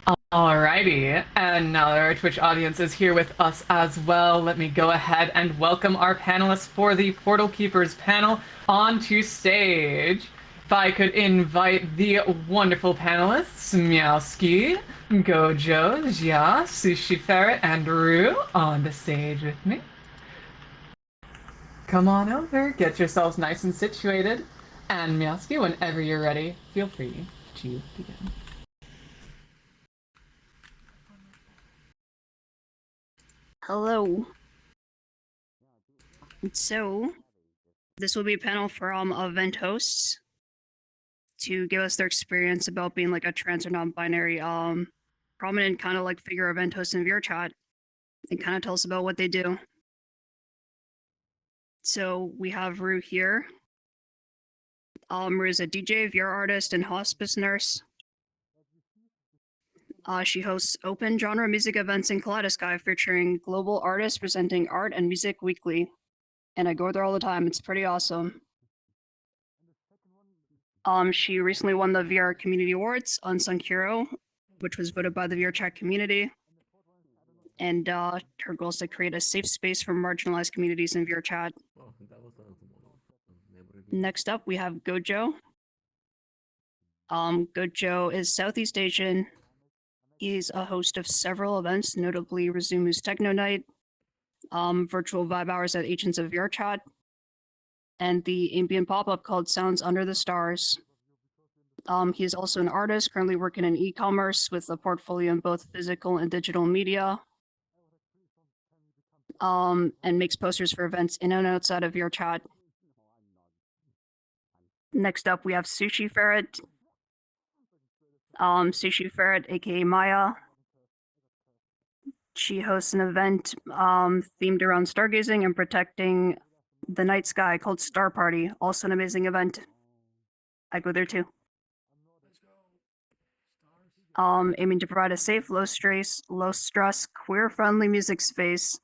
Alrighty, and now that our Twitch audience is here with us as well, let me go ahead and welcome our panelists for the Portal Keepers panel onto stage. If I could invite the wonderful panelists, Meowski, Gojo, Jia, Sushi Ferret, and Rue on the stage with me. Come on over, get yourselves nice and situated, and Meowski, whenever you're ready, feel free to begin. Hello. So, this will be a panel for event hosts to give us their experience about being like a trans or non-binary prominent kind of like figure event host in VRChat and kind of tell us about what they do. So we have Rue here. Rue is a DJ, VR artist, and hospice nurse. She hosts open genre music events in Kaleidosky featuring global artists presenting art and music weekly. And I go there all the time. It's pretty awesome. She recently won the VR Community Awards on Unsung Hero, which was voted by the VRChat community. And her goal is to create a safe space for marginalized communities in VRChat. Next up, we have Gojo. Gojo is Southeast Asian. He's a host of several events, notably Rizumu's Techno Night, virtual vibe hours at Agents of VRChat, and the ambient pop-up called Sounds Under the Stars. He is also an artist, currently working in e-commerce with a portfolio in both physical and digital media, and makes posters for events in and outside of VRChat. Next up, we have Sushi Ferret. Sushi Ferret, aka Maya. She hosts an event themed around stargazing and protecting the night sky called Star Party, also an amazing event. I go there too. Aiming to provide a safe, low stress, queer-friendly music space.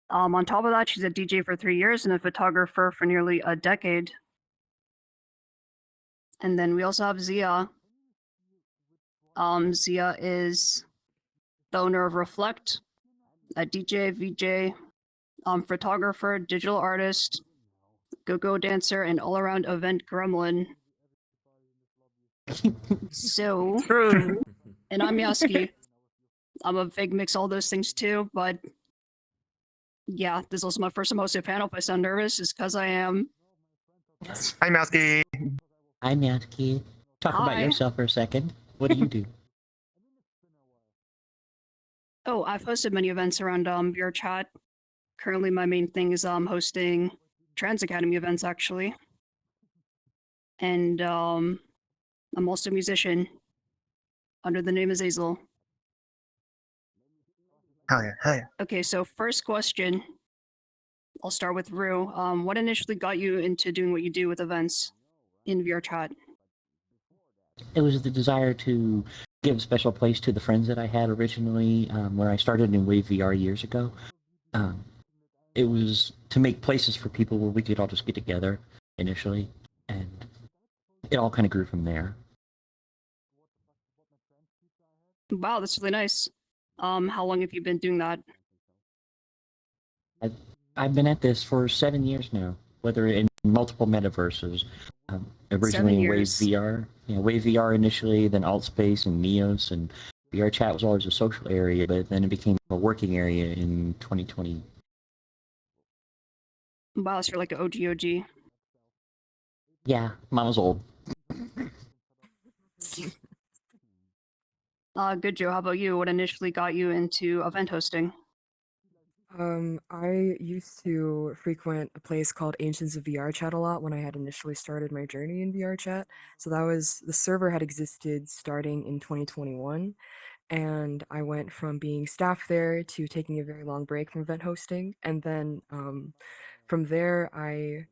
On top of that, she's a DJ for 3 years and a photographer for nearly a decade. And then we also have Zia. Zia is the owner of Reflect, a DJ, VJ, photographer, digital artist, go-go dancer, and all-around event gremlin. So, True. and I'm Yaski. I'm a big mix of all those things too, but yeah, this is also my first time hosting a panel. If I sound nervous, it's because I am. Hi, Mousky. Hi, Natsuki. Talk about Hi. yourself for a second. What do you do? Oh, I've hosted many events around VRChat. Currently, my main thing is hosting Trans Academy events, actually. And I'm also a musician under the name Azazel. Hell yeah, hell yeah. Okay, so first question. I'll start with Rue. What initially got you into doing what you do with events in VRChat? It was the desire to give a special place to the friends that I had originally, where I started in Wave VR years ago. It was to make places for people where we could all just get together initially, and it all kind of grew from there. Wow, that's really nice. How long have you been doing that? I've been at this for 7 years now, whether in multiple metaverses. Originally in Wave VR, Wave VR initially, then AltSpace and Neos, and VRChat was always a social area, but then it became a working area in 2020. Wow, so you're like an OG. Yeah, mama's old. Good, Joe. How about you? What initially got you into event hosting? I used to frequent a place called Ancients of VRChat a lot when I had initially started my journey in VRChat. So the server had existed starting in 2021, and I went from being staff there to taking a very long break from event hosting, and then from there I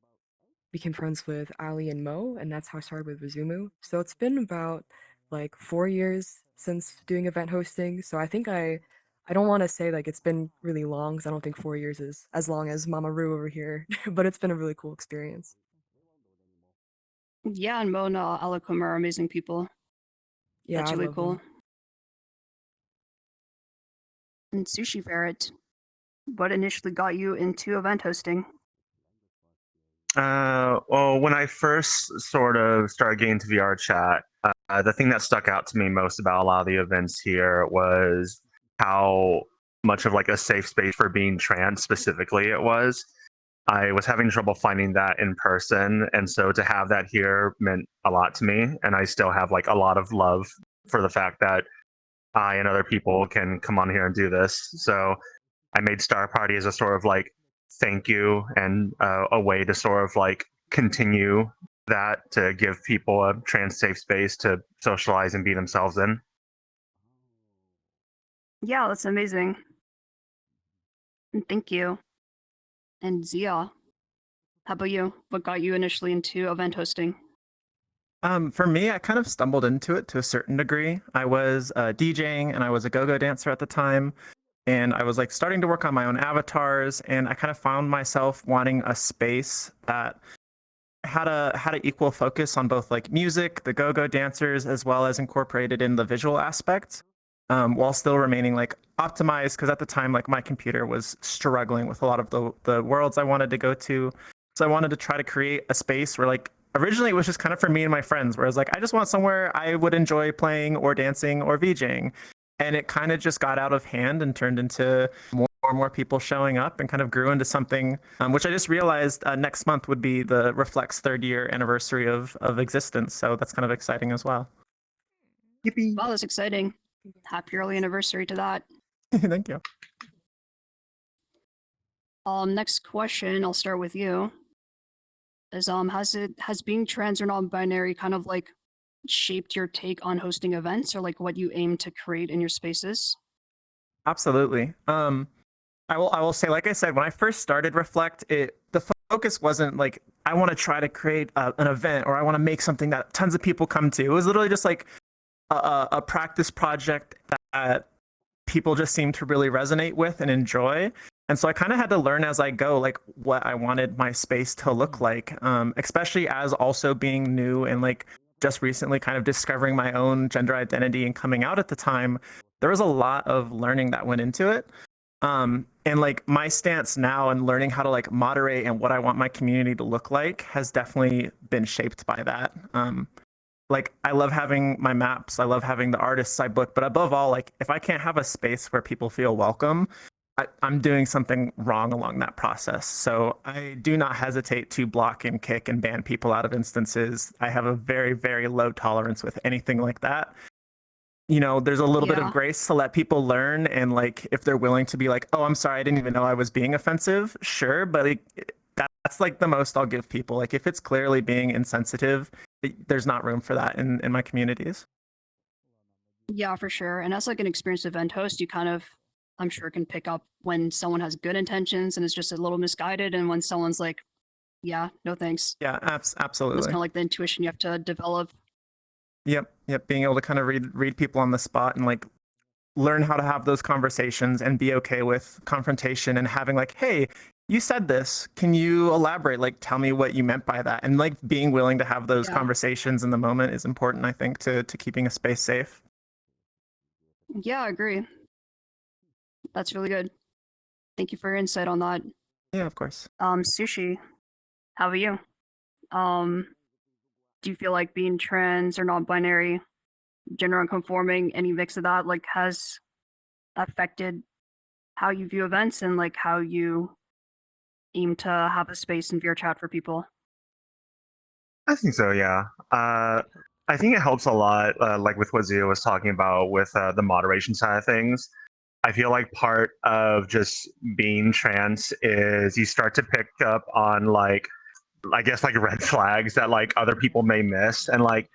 became friends with Ali and Mo, and that's how I started with Rizumu. So it's been about like 4 years since doing event hosting. So I think I don't want to say like it's been really long, because I don't think 4 years is as long as Mama Ru over here, but it's been a really cool experience. Yeah, and Mo and Alakum are amazing people. Yeah, That's I really love cool. them. And Sushi Ferret, what initially got you into event hosting? Well, when I first sort of started getting to VRChat, the thing that stuck out to me most about a lot of the events here was how much of like a safe space for being trans specifically it was. I was having trouble finding that in person, and so to have that here meant a lot to me. And I still have like a lot of love for the fact that I and other people can come on here and do this. So I made Star Party as a sort of like thank you and a way to sort of like continue that to give people a trans safe space to socialize and be themselves in. Yeah, that's amazing. And thank you. And Zia, how about you? What got you initially into event hosting? For me, I kind of stumbled into it to a certain degree. I was DJing and I was a go-go dancer at the time, and I was like starting to work on my own avatars, and I kind of found myself wanting a space that had a equal focus on both like music, the go-go dancers, as well as incorporated in the visual aspects, while still remaining like optimized. Because at the time, like my computer was struggling with a lot of the worlds I wanted to go to, so I wanted to try to create a space where like originally it was just kind of for me and my friends, where I was like, I just want somewhere I would enjoy playing or dancing or VJing. And it kind of just got out of hand and turned into more and more people showing up and kind of grew into something, which I just realized next month would be the Reflect's 3rd-year anniversary of existence. So that's kind of exciting as well. Yippee! Wow, that's exciting. Happy early anniversary to that. Thank you. Next question, I'll start with you. Is has being trans or non-binary kind of like shaped your take on hosting events or like what you aim to create in your spaces? Absolutely. I will say, like I said, when I first started Reflect, the focus wasn't like I want to try to create an event or I want to make something that tons of people come to. It was literally just like a practice project that people just seemed to really resonate with and enjoy. And so I kind of had to learn as I go, like what I wanted my space to look like, especially as also being new and like just recently kind of discovering my own gender identity and coming out at the time. There was a lot of learning that went into it. And like my stance now and learning how to like moderate and what I want my community to look like has definitely been shaped by that. Like I love having my maps, I love having the artists I book, but above all, like if I can't have a space where people feel welcome, I'm doing something wrong along that process. So I do not hesitate to block and kick and ban people out of instances. I have a very, very low tolerance with anything like that. You know, there's a little bit of Yeah. grace to let people learn. And like, if they're willing to be like, oh, I'm sorry, I didn't even know I was being offensive. Sure. But like, that's like the most I'll give people. Like if it's clearly being insensitive, there's not room for that in my communities. Yeah, for sure. And as like an experienced event host, you kind of, I'm sure, can pick up when someone has good intentions and is just a little misguided, and when someone's like, yeah, no thanks. Yeah, That's absolutely. kind of like the intuition you have to develop. Yep. Being able to kind of read people on the spot and like learn how to have those conversations and be okay with confrontation and having like, hey, you said this. Can you elaborate? Like, tell me what you meant by that. And like being willing to have those Yeah. conversations in the moment is important, I think, to keeping a space safe. Yeah, I agree. That's really good. Thank you for your insight on that. Yeah, of course. Sushi, how about you? Do you feel like being trans or non-binary, gender unconforming, any mix of that, like has affected how you view events and like how you aim to have a space in VRChat for people? I think so, yeah. I think it helps a lot, like with what Zia was talking about with the moderation side of things. I feel like part of just being trans is you start to pick up on like, I guess like red flags that like other people may miss, and like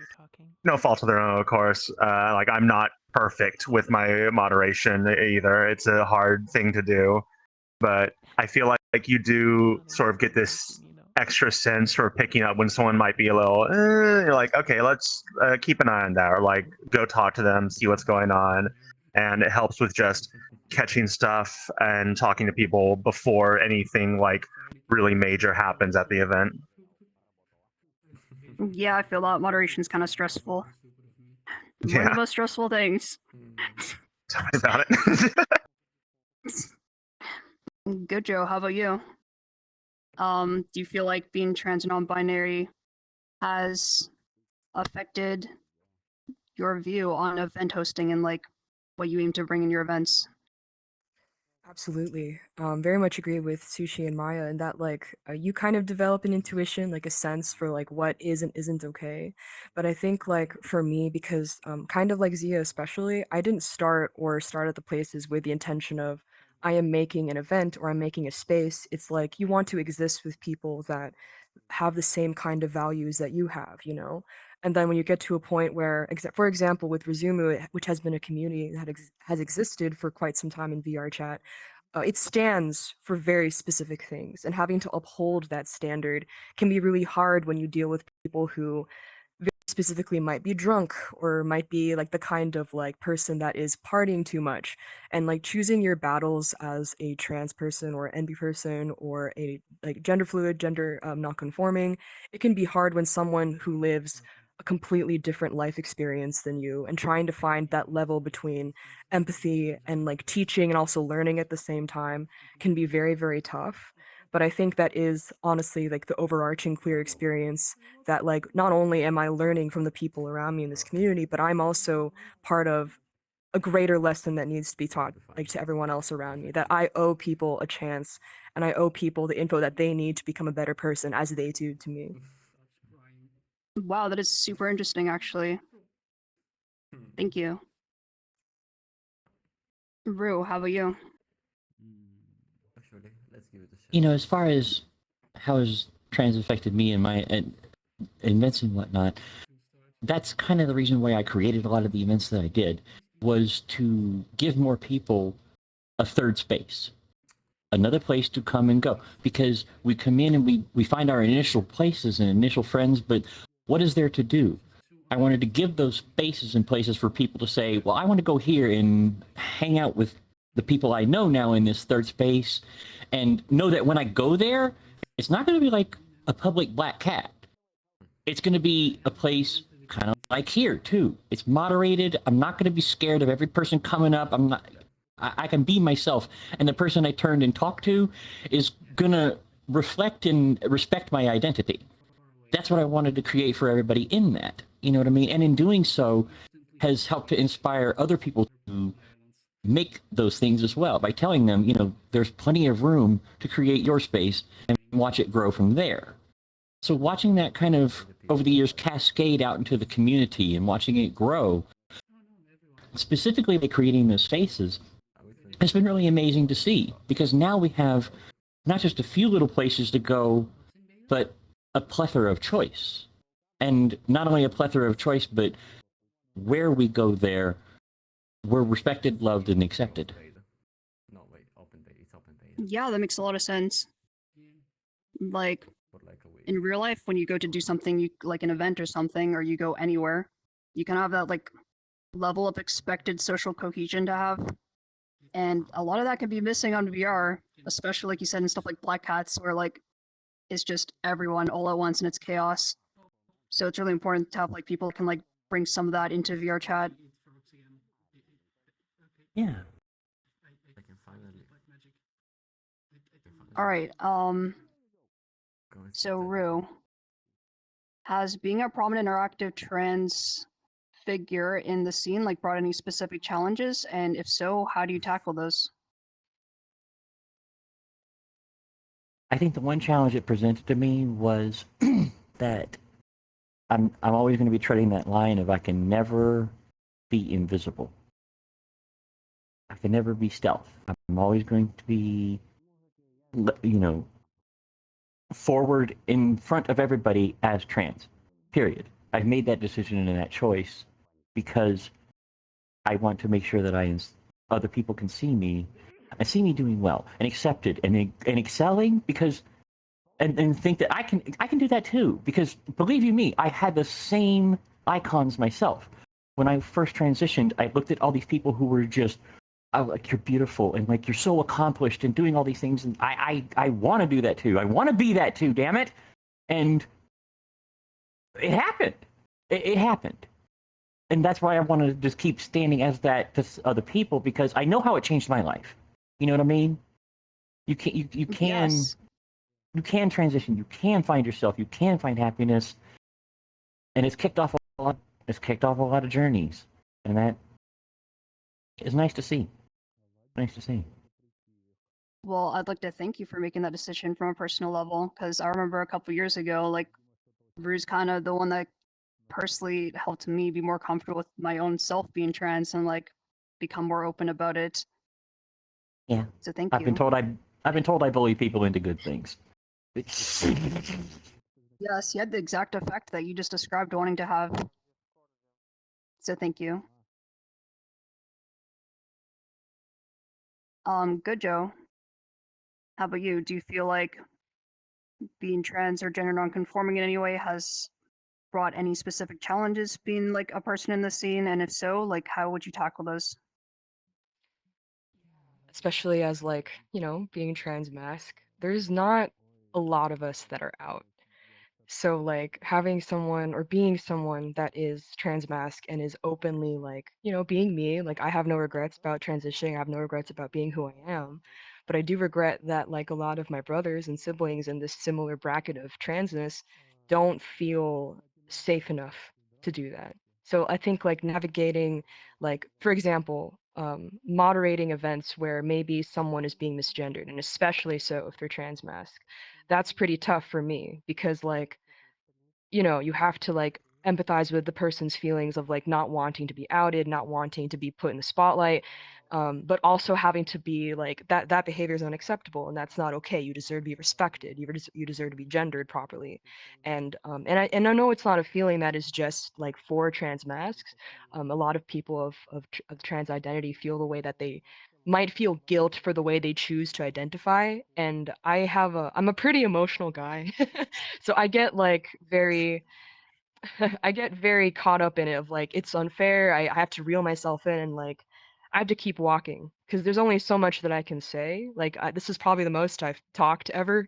no fault of their own, of course. Like I'm not perfect with my moderation either. It's a hard thing to do, but I feel like you do sort of get this extra sense for picking up when someone might be a little, you're like, okay, let's keep an eye on that, or like go talk to them, see what's going on. And it helps with just catching stuff and talking to people before anything like really major happens at the event. Yeah, I feel that moderation's kind of stressful. One of Yeah. the most stressful things. Tell me about it. Good, Joe. How about you? Do you feel like being trans and non-binary has affected your view on event hosting and like what you aim to bring in your events? Absolutely. Very much agree with Sushi and Maya in that you kind of develop an intuition, like a sense for like what is and isn't okay. But I think like for me, because kind of like Zia especially, I didn't start at the places with the intention of I am making an event or I'm making a space. It's like you want to exist with people that have the same kind of values that you have, you know? And then when you get to a point where, for example, with Rizumu, which has been a community that has existed for quite some time in VRChat, it stands for very specific things. And having to uphold that standard can be really hard when you deal with people who very specifically might be drunk or might be like the kind of like person that is partying too much, and like choosing your battles as a trans person or NB person or a like gender fluid, gender not conforming. It can be hard when someone who lives a completely different life experience than you, and trying to find that level between empathy and like teaching and also learning at the same time can be very, very tough. But I think that is honestly like the overarching queer experience, that like not only am I learning from the people around me in this community, but I'm also part of a greater lesson that needs to be taught like to everyone else around me, that I owe people a chance and I owe people the info that they need to become a better person as they do to me. Wow, that is super interesting, actually. Thank you. Rue, how about you? You know, as far as how has trans affected me and my events and whatnot, that's kind of the reason why I created a lot of the events that I did, was to give more people a third space, another place to come and go. Because we come in and we find our initial places and initial friends, but what is there to do? I wanted to give those spaces and places for people to say, well, I want to go here and hang out with the people I know now in this third space, and know that when I go there, it's not going to be like a public black cat. It's going to be a place kind of like here too. It's moderated. I'm not going to be scared of every person coming up. I can be myself, and the person I turned and talked to is going to reflect and respect my identity. That's what I wanted to create for everybody in that. You know what I mean? And in doing so, has helped to inspire other people to make those things as well, by telling them, you know, there's plenty of room to create your space and watch it grow from there. So watching that kind of over the years cascade out into the community and watching it grow, specifically by creating those spaces, has been really amazing to see, because now we have not just a few little places to go, but a plethora of choice. And not only a plethora of choice, but where we go there, we're respected, loved, and accepted. Yeah, that makes a lot of sense. Like, in real life, when you go to do something, like an event or something, or you go anywhere, you can have that like level of expected social cohesion to have. And a lot of that can be missing on VR, especially like you said in stuff like Black Hats, where like it's just everyone all at once and it's chaos. So it's really important to have like people can like bring some of that into VRChat. Yeah. All right. So Rue, has being a prominent or active trans figure in the scene like brought any specific challenges? And if so, how do you tackle those? I think the one challenge it presented to me was that I'm always going to be treading that line of I can never be invisible. I can never be stealth. I'm always going to be, you know, forward in front of everybody as trans, period. I've made that decision and that choice because I want to make sure that other people can see me and see me doing well and accepted and excelling, because and think that I can do that too, because believe you me, I had the same icons myself. When I first transitioned, I looked at all these people who were just, oh, like, you're beautiful and like you're so accomplished and doing all these things, and I want to do that too. I want to be that too, damn it. And it happened. It happened. And that's why I want to just keep standing as that to other people, because I know how it changed my life. You know what I mean? You can Yes. you can transition. You can find yourself. You can find happiness, and it's kicked off a lot. It's kicked off a lot of journeys, and that is nice to see. Nice to see. Well, I'd like to thank you for making that decision from a personal level, because I remember a couple years ago, like, Rue's kind of the one that personally helped me be more comfortable with my own self being trans and like become more open about it. Yeah, So thank I've been you. told I've been told I bully people into good things. Yes, you had the exact effect that you just described wanting to have. So thank you. Good Joe. How about you? Do you feel like being trans or gender nonconforming in any way has brought any specific challenges being like a person in the scene? And if so, like how would you tackle those? Especially as like, being trans mask, there's not a lot of us that are out. So like having someone or being someone that is trans mask and is openly like, being me, like I have no regrets about transitioning, I have no regrets about being who I am. But I do regret that like a lot of my brothers and siblings in this similar bracket of transness don't feel safe enough to do that. So I think like navigating, like for example, moderating events where maybe someone is being misgendered, and especially so if they're trans mask, that's pretty tough for me because like, you have to like empathize with the person's feelings of like not wanting to be outed, not wanting to be put in the spotlight, but also having to be like that behavior is unacceptable and that's not okay. You deserve to be respected. You deserve to be gendered properly, and I know it's not a feeling that is just like for trans masks. A lot of people of trans identity feel the way that they might feel guilt for the way they choose to identify, and I'm a pretty emotional guy. So I get like very I get very caught up in it of like it's unfair. I have to reel myself in and like I have to keep walking because there's only so much that I can say. Like this is probably the most I've talked ever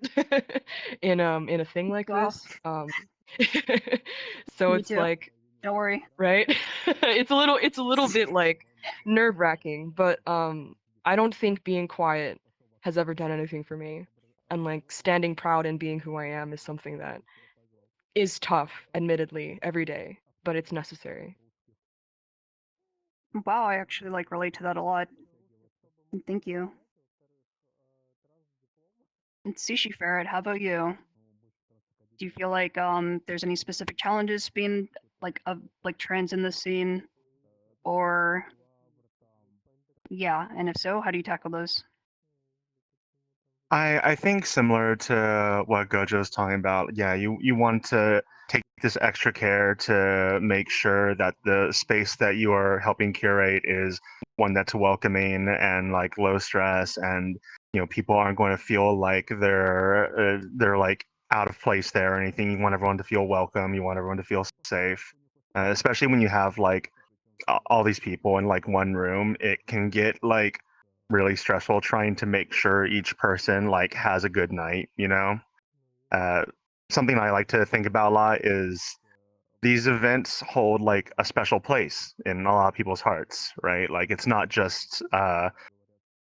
in a thing like Wow, this. So me it's too. like, Don't worry. right? It's a little bit like nerve-wracking, but I don't think being quiet has ever done anything for me. And like standing proud and being who I am is something that is tough, admittedly, every day, but it's necessary. Wow, I actually like relate to that a lot. Thank you. And Sushi Ferret, how about you? Do you feel like there's any specific challenges being like trans in the scene, or yeah, and if so, how do you tackle those? I think similar to what Gojo's talking about. Yeah, you want to take this extra care to make sure that the space that you are helping curate is one that's welcoming and like low stress, and people aren't going to feel like they're like out of place there or anything. You want everyone to feel welcome. You want everyone to feel safe, especially when you have like all these people in like one room. It can get like really stressful trying to make sure each person like has a good night, uh, something I like to think about a lot is these events hold like a special place in a lot of people's hearts, right? Like it's not just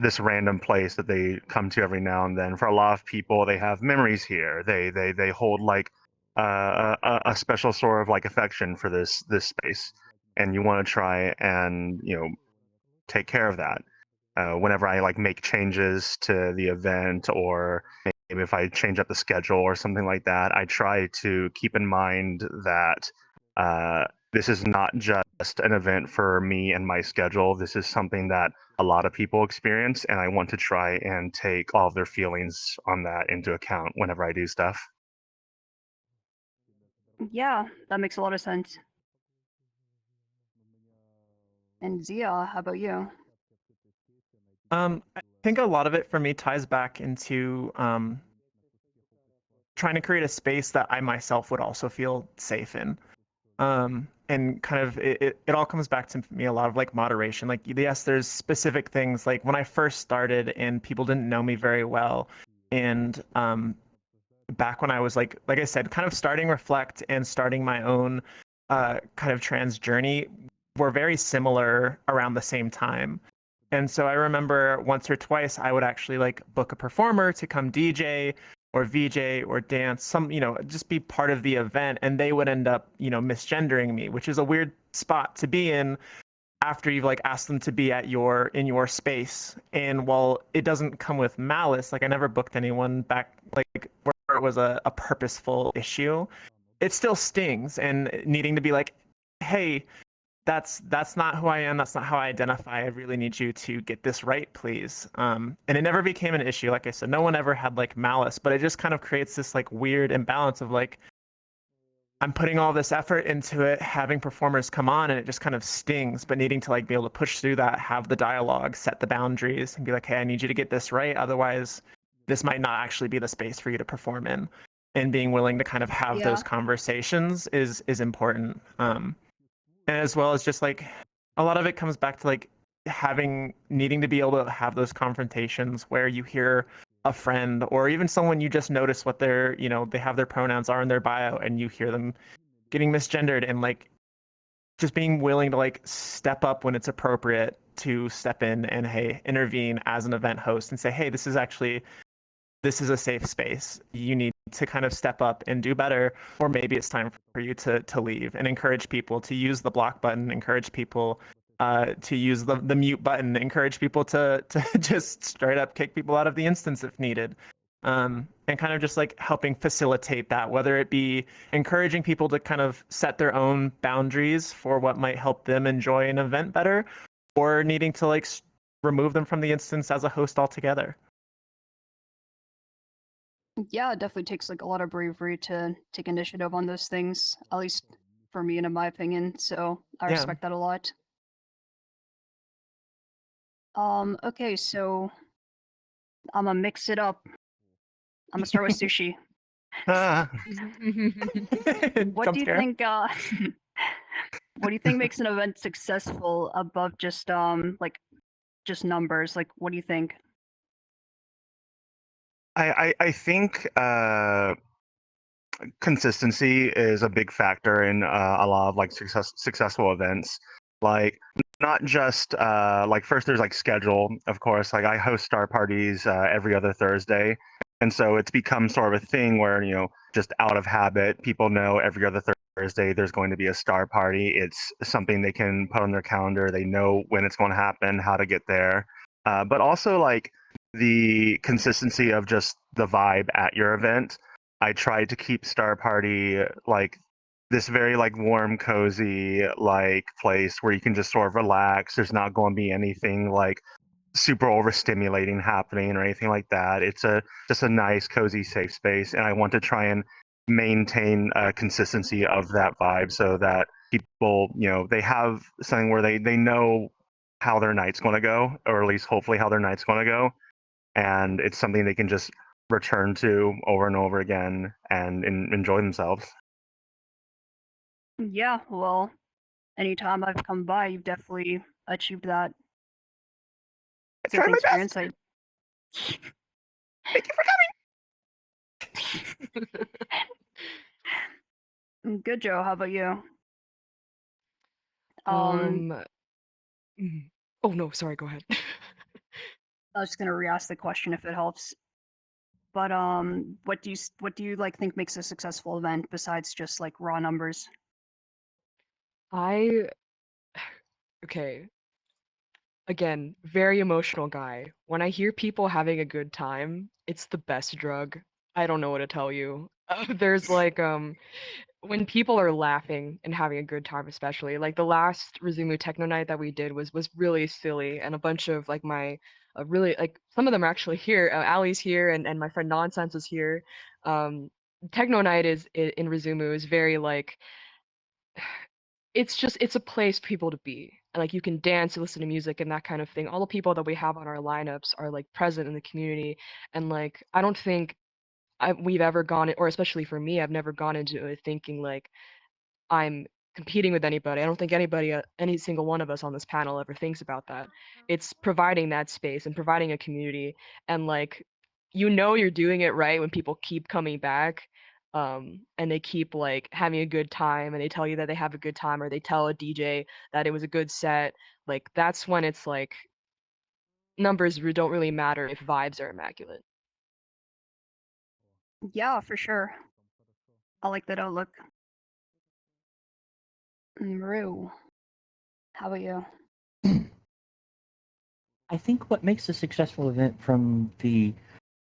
this random place that they come to every now and then. For a lot of people, they have memories here. They hold like a special sort of like affection for this space, and you want to try and take care of that. Whenever I like make changes to the event, or maybe if I change up the schedule or something like that, I try to keep in mind that this is not just an event for me and my schedule. This is something that a lot of people experience, and I want to try and take all of their feelings on that into account whenever I do stuff. Yeah, that makes a lot of sense. And Zia, how about you? I think a lot of it for me ties back into trying to create a space that I myself would also feel safe in. And kind of it all comes back to me a lot of like moderation. Like yes, there's specific things like when I first started and people didn't know me very well, and back when I was like I said, kind of starting Reflect and starting my own kind of trans journey were very similar around the same time. And so I remember once or twice I would actually like book a performer to come DJ or VJ or dance, some, just be part of the event, and they would end up, misgendering me, which is a weird spot to be in after you've like asked them to be in your space. And while it doesn't come with malice, like I never booked anyone back like where it was a purposeful issue, it still stings. And needing to be like, hey, that's not who I am, that's not how I identify, I really need you to get this right, please. And it never became an issue. Like I said, no one ever had like malice, but it just kind of creates this like weird imbalance of like, I'm putting all this effort into it, having performers come on, and it just kind of stings, but needing to like be able to push through that, have the dialogue, set the boundaries, and be like, hey, I need you to get this right, otherwise this might not actually be the space for you to perform in. And being willing to kind of have Yeah. those conversations is important. And as well as just like a lot of it comes back to like needing to be able to have those confrontations where you hear a friend or even someone you just notice what their, they have their pronouns are in their bio, and you hear them getting misgendered, and like just being willing to like step up when it's appropriate to step in and, hey, intervene as an event host and say, hey, this is a safe space. You need to kind of step up and do better, or maybe it's time for you to leave, and encourage people to use the block button, encourage people to use the mute button, encourage people to just straight up kick people out of the instance if needed. And kind of just like helping facilitate that, whether it be encouraging people to kind of set their own boundaries for what might help them enjoy an event better, or needing to like remove them from the instance as a host altogether. Yeah, it definitely takes like a lot of bravery to take initiative on those things, at least for me and in my opinion. So I Yeah. respect that a lot. Okay, so I'm gonna mix it up. I'm gonna start with sushi. Ah, What Jump do you scare. think? What do you think makes an event successful above just like just numbers? Like, what do you think? I think consistency is a big factor in a lot of like successful events. Like not just like first there's like schedule, of course. Like I host star parties every other Thursday, and so it's become sort of a thing where just out of habit, people know every other Thursday there's going to be a star party. It's something they can put on their calendar. They know when it's going to happen, how to get there, but also like the consistency of just the vibe at your event. I tried to keep Star Party like this very like warm, cozy like place where you can just sort of relax. There's not going to be anything like super overstimulating happening or anything like that. It's just a nice, cozy, safe space, and I want to try and maintain a consistency of that vibe so that people, they have something where they know how their night's going to go, or at least hopefully how their night's going to go, and it's something they can just return to over and over again and enjoy themselves. Yeah, well, anytime I've come by, you've definitely achieved that. I So tried my thanks for your best. insight. Thank you for Good, Joe. How about you? Um, Oh no, sorry. Go ahead. I was just gonna re-ask the question if it helps. But what do you like think makes a successful event besides just like raw numbers? I okay. Again, very emotional guy. When I hear people having a good time, it's the best drug. I don't know what to tell you. There's like when people are laughing and having a good time, especially like the last Rizumu Techno night that we did was really silly, and a bunch of like my really like some of them are actually here. Ali's here, and my friend Nonsense is here. Techno night in Rizumu is very like it's a place for people to be. Like you can dance, listen to music, and that kind of thing. All the people that we have on our lineups are like present in the community, and like I don't think we've ever gone, or especially for me, I've never gone into it thinking like I'm competing with anybody. I don't think anybody, any single one of us on this panel ever thinks about that. It's providing that space and providing a community, and like you're doing it right when people keep coming back, and they keep like having a good time, and they tell you that they have a good time, or they tell a DJ that it was a good set. Like that's when it's like numbers don't really matter if vibes are immaculate. Yeah, for sure. I like that outlook. Rue, how about you? I think what makes a successful event from the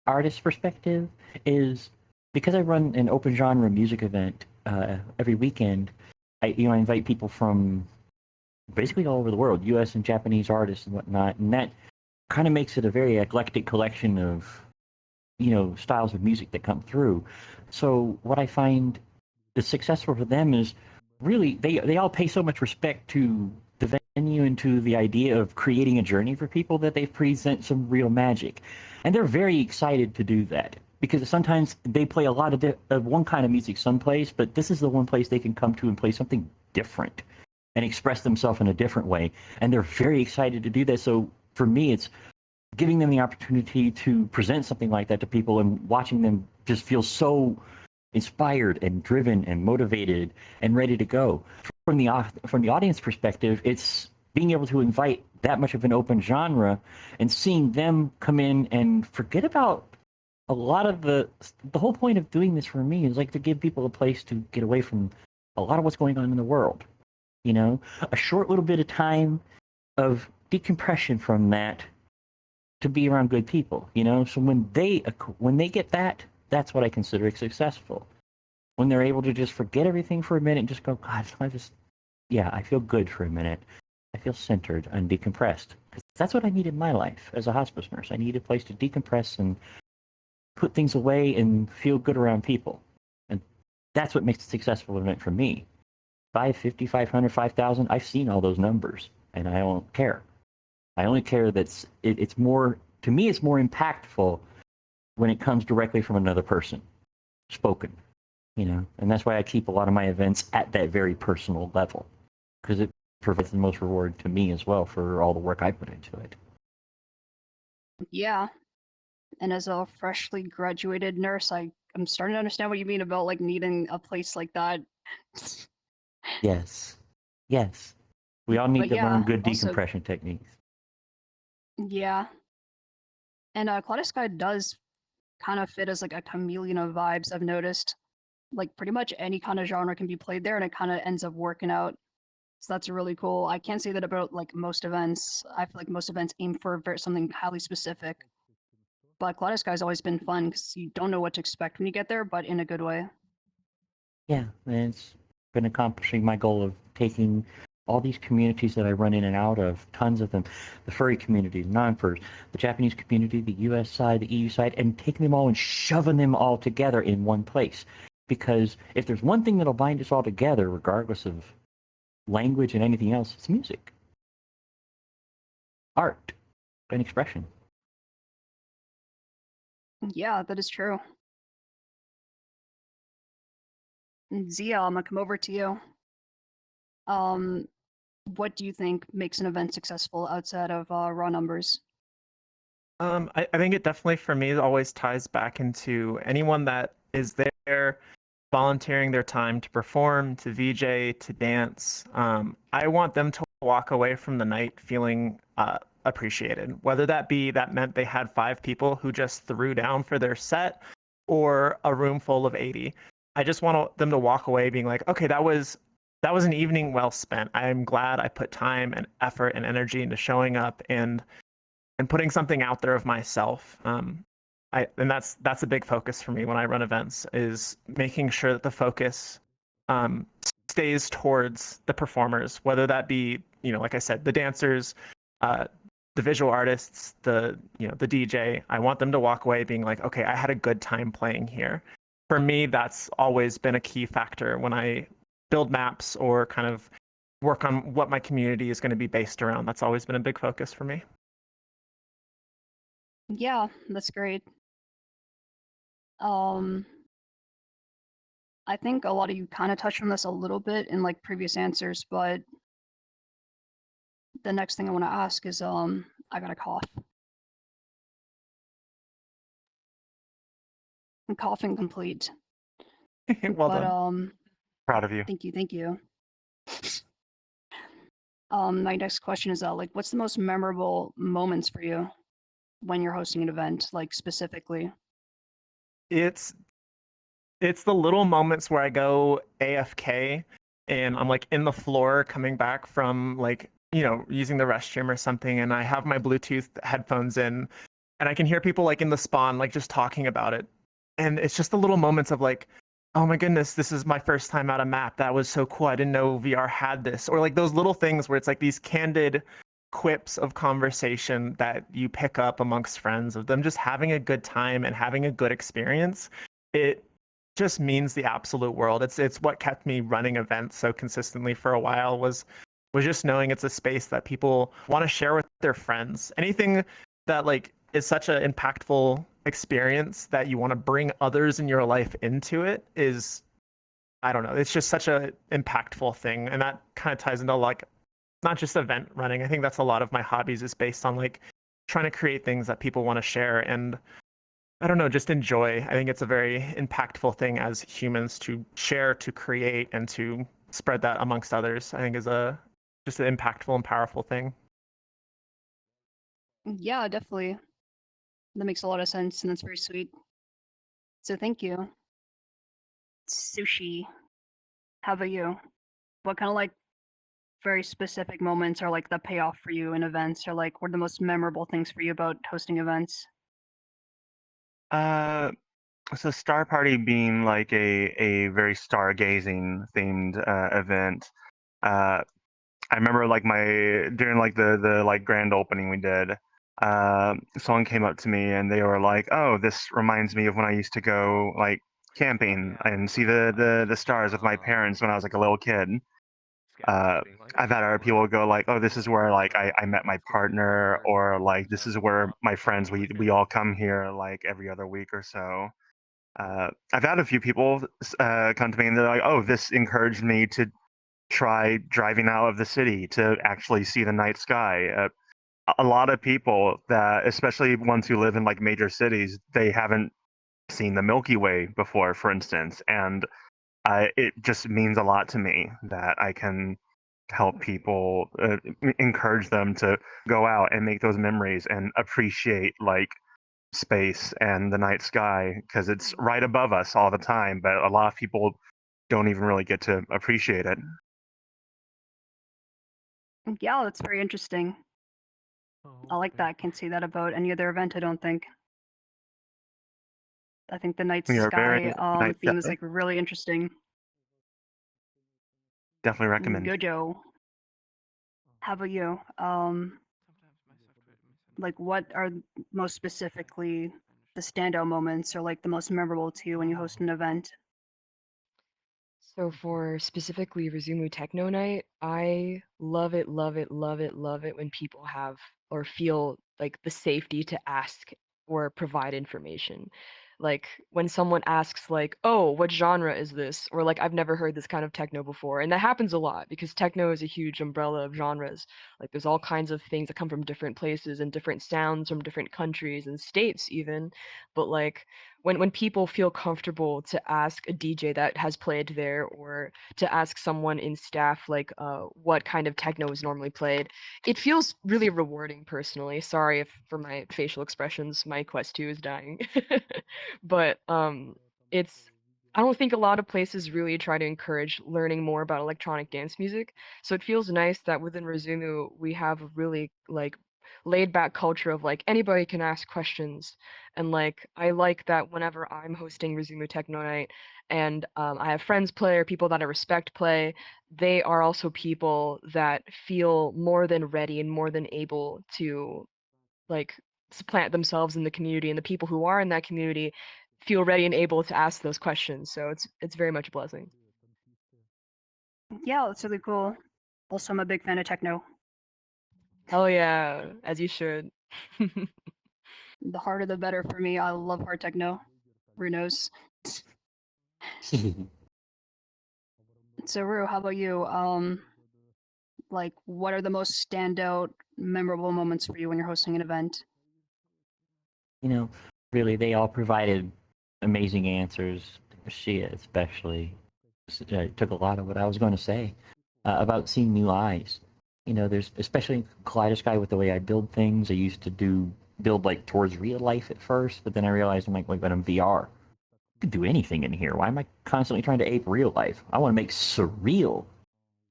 artist perspective is because I run an open genre music event every weekend. I invite people from basically all over the world, U.S. and Japanese artists and whatnot, and that kind of makes it a very eclectic collection of styles of music that come through. So what I find is successful for them is really they all pay so much respect to the venue and to the idea of creating a journey for people that they present some real magic, and they're very excited to do that because sometimes they play a lot of one kind of music someplace, but this is the one place they can come to and play something different and express themselves in a different way, and they're very excited to do that. So for me, it's giving them the opportunity to present something like that to people and watching them just feel so inspired and driven and motivated and ready to go. From the audience perspective, it's being able to invite that much of an open genre and seeing them come in and forget about a lot of the whole point of doing this for me is like to give people a place to get away from a lot of what's going on in the world. A short little bit of time of decompression from that to be around good people, So when they get that, that's what I consider successful. When they're able to just forget everything for a minute and just go, God, I feel good for a minute. I feel centered and decompressed. 'Cause that's what I need in my life as a hospice nurse. I need a place to decompress and put things away and feel good around people. And that's what makes a successful event for me. 550, 500, 5,000, I've seen all those numbers, and I don't care. I only care that it's more, to me, it's more impactful when it comes directly from another person, spoken, and that's why I keep a lot of my events at that very personal level, because it provides the most reward to me as well for all the work I put into it. Yeah. And as a freshly graduated nurse, I'm starting to understand what you mean about like needing a place like that. Yes. We all need But to yeah, learn good also decompression techniques. yeah. And Kaleidosky does kind of fit as like a chameleon of vibes, I've noticed. Like pretty much any kind of genre can be played there and it kind of ends up working out. So that's really cool. I can't say that about like most events. I feel like most events aim for something highly specific. But Kaleidosky's always been fun because you don't know what to expect when you get there, but in a good way. Yeah, and it's been accomplishing my goal of taking all these communities that I run in and out of, tons of them, the furry community, non-furs, the Japanese community, the US side, the EU side, and taking them all and shoving them all together in one place. Because if there's one thing that'll bind us all together, regardless of language and anything else, it's music, art, and expression. Yeah, that is true. Zia, I'm gonna come over to you. What do you think makes an event successful outside of raw numbers? I think it definitely for me always ties back into anyone that is there volunteering their time to perform, to VJ, to dance. I want them to walk away from the night feeling appreciated, whether that meant they had 5 people who just threw down for their set or a room full of 80. I just want them to walk away being like, okay, that was an evening well spent. I'm glad I put time and effort and energy into showing up and putting something out there of myself. And that's a big focus for me when I run events, is making sure that the focus stays towards the performers, whether that be, like I said, the dancers, the visual artists, the DJ. I want them to walk away being like, okay, I had a good time playing here. For me, that's always been a key factor when I build maps or kind of work on what my community is going to be based around. That's always been a big focus for me. Yeah, that's great. I think a lot of you kind of touched on this a little bit in like previous answers, but the next thing I want to ask is I got a cough. I'm coughing complete. Well But done. Proud of you. thank you. My next question is like what's the most memorable moments for you when you're hosting an event, like specifically? It's the little moments where I go AFK and I'm like in the floor coming back from like, using the restroom or something, and I have my Bluetooth headphones in and I can hear people like in the spawn like just talking about it. And it's just the little moments of like, oh my goodness, this is my first time at a map. That was so cool. I didn't know VR had this. Or like those little things where it's like these candid quips of conversation that you pick up amongst friends of them just having a good time and having a good experience. It just means the absolute world. It's what kept me running events so consistently for a while was just knowing it's a space that people want to share with their friends. Anything that like is such an impactful experience that you want to bring others in your life into it is, I don't know, it's just such a impactful thing. And that kind of ties into like not just event running. I think that's a lot of my hobbies is based on like trying to create things that people want to share and I don't know, just enjoy. I think it's a very impactful thing as humans to share, to create, and to spread that amongst others. I think is just an impactful and powerful thing. Yeah, definitely. That makes a lot of sense, and that's very sweet. So thank you. Sushi. How about you? What kind of like very specific moments are like the payoff for you in events, or like what are the most memorable things for you about hosting events? So Star Party being like a very stargazing themed event. Uh, I remember like during like the like grand opening we did. Someone came up to me and they were like, "Oh, this reminds me of when I used to go like camping and see the stars with my parents when I was like a little kid." I've had other people go like, "Oh, this is where like I met my partner," or like, "This is where my friends we all come here like every other week or so." I've had a few people come to me and they're like, "Oh, this encouraged me to try driving out of the city to actually see the night sky." A lot of people that, especially ones who live in like major cities, they haven't seen the Milky Way before, for instance, and it just means a lot to me that I can help people, encourage them to go out and make those memories and appreciate like space and the night sky because it's right above us all the time, but a lot of people don't even really get to appreciate it. Yeah, that's very interesting. I like that. Can't say that about any other event, I don't think. I think the night We are very sky night theme is sky. like really interesting. Definitely recommend. Gojo. How about you? Like what are most specifically the standout moments or like the most memorable to you when you host an event? So for specifically Rizumu Techno Night, I love it, love it, love it, love it when people have or feel like the safety to ask or provide information. Like when someone asks like, "Oh, what genre is this?" or like, "I've never heard this kind of techno before." And that happens a lot because techno is a huge umbrella of genres. Like there's all kinds of things that come from different places and different sounds from different countries and states even. But like when people feel comfortable to ask a DJ that has played there or to ask someone in staff like what kind of techno is normally played, it feels really rewarding personally. Sorry if for my facial expressions my Quest 2 is dying. But it's I don't think a lot of places really try to encourage learning more about electronic dance music. So it feels nice that within Rizumu we have a really like laid back culture of like anybody can ask questions, and like I like that whenever I'm hosting Rizumu Techno Night and I have friends play or people that I respect play, they are also people that feel more than ready and more than able to like supplant themselves in the community, and the people who are in that community feel ready and able to ask those questions. So it's very much a blessing. Yeah, that's really cool. Also, I'm a big fan of techno. Hell yeah, as you should. The harder the better for me. I love hard techno. Who knows? So Rue, how about you? Like what are the most standout, memorable moments for you when you're hosting an event? You know, really, they all provided amazing answers. She especially took a lot of what I was going to say about seeing new eyes. You know, there's especially Kaleidosky with the way I build things. I used to do build like towards real life at first, but then I realized I'm like, wait, but I'm VR. I could do anything in here. Why am I constantly trying to ape real life? I want to make surreal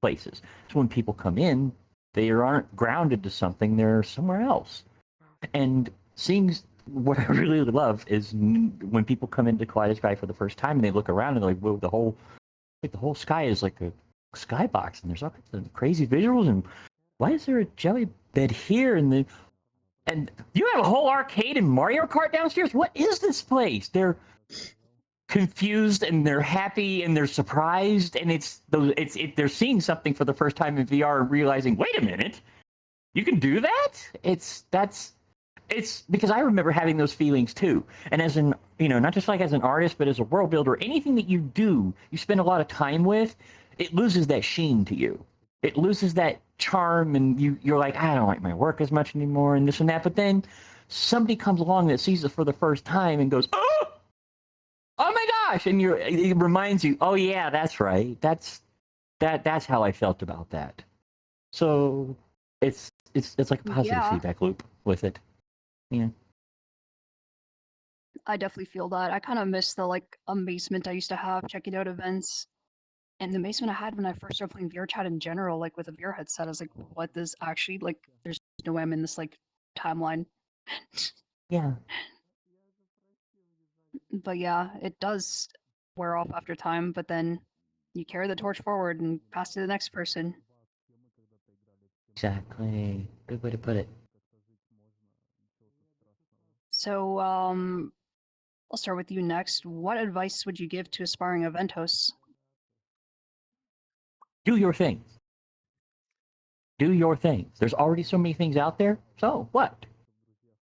places. So when people come in, they aren't grounded to something, they're somewhere else. And seeing what I really love is when people come into Kaleidosky for the first time and they look around and they're like, whoa, the whole sky is like a skybox, and there's all kinds of crazy visuals, and why is there a jelly bed here? And you have a whole arcade and Mario Kart downstairs? What is this place? They're confused and they're happy and they're surprised, and they're seeing something for the first time in VR and realizing, wait a minute, you can do that? It's because I remember having those feelings too. And as an, not just like as an artist, but as a world builder, anything that you do, you spend a lot of time with, it loses that sheen to you. It loses that charm, and you're like, I don't like my work as much anymore, and this and that. But then somebody comes along that sees it for the first time and goes, oh my gosh, and it reminds you, oh yeah, that's right. That's how I felt about that. So it's like a positive feedback loop with it. Yeah. I definitely feel that. I kind of miss the amazement I used to have checking out events, and the amazement I had when I first started playing VRChat in general, like with a VR headset. I was like, what this actually, like, there's no way I'm in this timeline. Yeah. But yeah, it does wear off after time, but then you carry the torch forward and pass to the next person. Exactly. Good way to put it. So, I'll start with you next. What advice would you give to aspiring event hosts? Do your thing. Do your thing. There's already so many things out there. So what?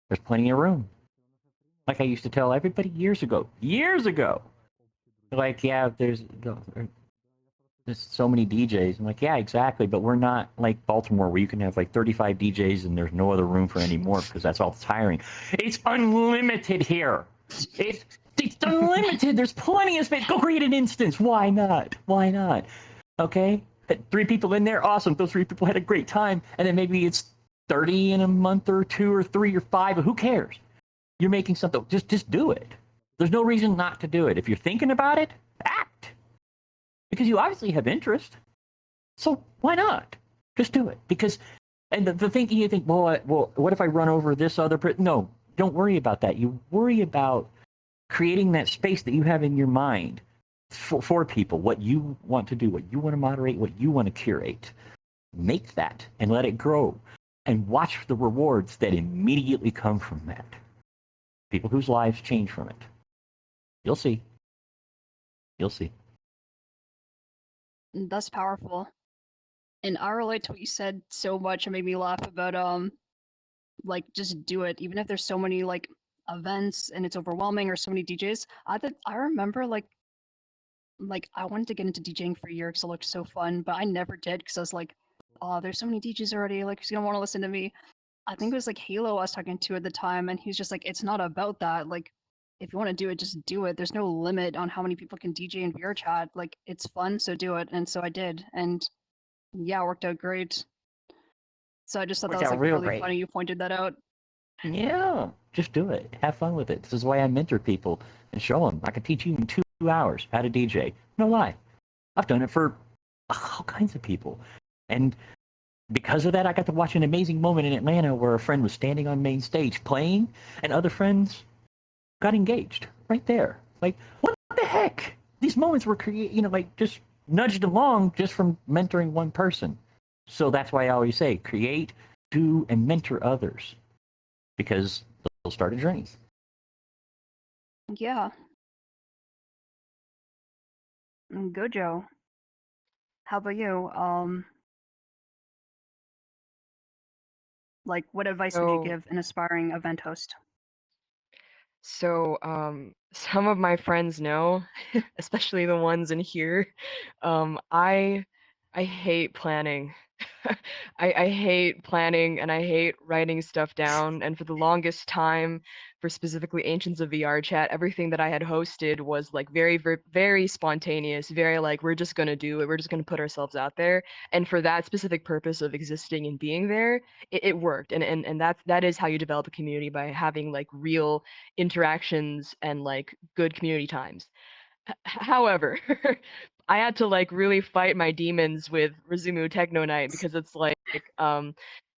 There's plenty of room. Like I used to tell everybody years ago. Like, yeah, there's so many DJs. I'm like, yeah, exactly. But we're not like Baltimore, where you can have like 35 DJs and there's no other room for any more because that's all it's hiring. It's unlimited here. It's unlimited. There's plenty of space. Go create an instance. Why not? Okay? 3 people in there. Awesome. Those 3 people had a great time. And then maybe it's 30 in a month or 2 or 3 or 5. Who cares? You're making something. Just do it. There's no reason not to do it. If you're thinking about it, act. Because you obviously have interest. So why not? Just do it. Because, and the thinking, you think, well, what if I run over this other person? No, don't worry about that. You worry about creating that space that you have in your mind for people, what you want to do, what you want to moderate, what you want to curate. Make that and let it grow. And watch the rewards that immediately come from that. People whose lives change from it. You'll see. That's powerful. And I relate to what you said so much. It made me laugh about just do it. Even if there's so many events and it's overwhelming, or so many DJs. I remember like I wanted to get into DJing for a year because it looked so fun, but I never did because I was like, oh, there's so many DJs already. Like, who's gonna want to listen to me? I think it was like Halo I was talking to at the time, and he was just like, it's not about that. Like, if you want to do it, just do it. There's no limit on how many people can DJ in VRChat. Like, it's fun, so do it. And so I did, and yeah, it worked out great. So I just thought that was really funny. You pointed that out. Yeah, just do it. Have fun with it. This is why I mentor people and show them. I can teach you in 2 hours how to DJ. No lie. I've done it for all kinds of people. And because of that, I got to watch an amazing moment in Atlanta where a friend was standing on main stage playing, and other friends got engaged right there. Like, what the heck? These moments were just nudged along just from mentoring one person. So that's why I always say, create, do, and mentor others, because they'll start a journey. Yeah. Gojo. How about you? What advice would you give an aspiring event host? So, some of my friends know, especially the ones in here. I hate planning. I hate planning and I hate writing stuff down. And for the longest time, for specifically Ancients of VRChat, everything that I had hosted was like very, very, very spontaneous, very like, we're just going to do it. We're just going to put ourselves out there. And for that specific purpose of existing and being there, it worked. And that is how you develop a community, by having like real interactions and like good community times. However, I had to like really fight my demons with Rizumu Techno Night, because it's like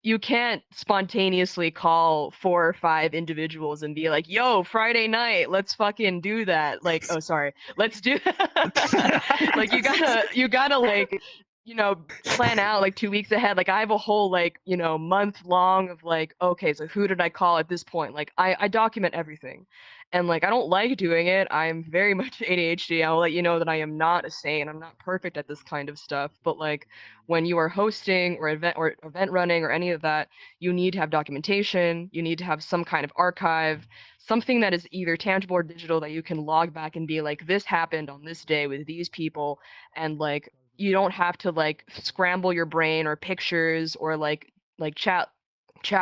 you can't spontaneously call 4 or 5 individuals and be like, "Yo, Friday night, let's fucking do that." Like, oh sorry, let's do that. Like you gotta like, you know, plan out like 2 weeks ahead. Like I have a whole like, you know, month long of like, okay, so who did I call at this point? Like I document everything. And like I don't like doing it. I'm very much ADHD. I'll let you know that I am not a saint. I'm not perfect at this kind of stuff. But like when you are hosting or event running or any of that, you need to have documentation. You need to have some kind of archive, something that is either tangible or digital, that you can log back and be like, this happened on this day with these people. And like you don't have to like scramble your brain or pictures or like chat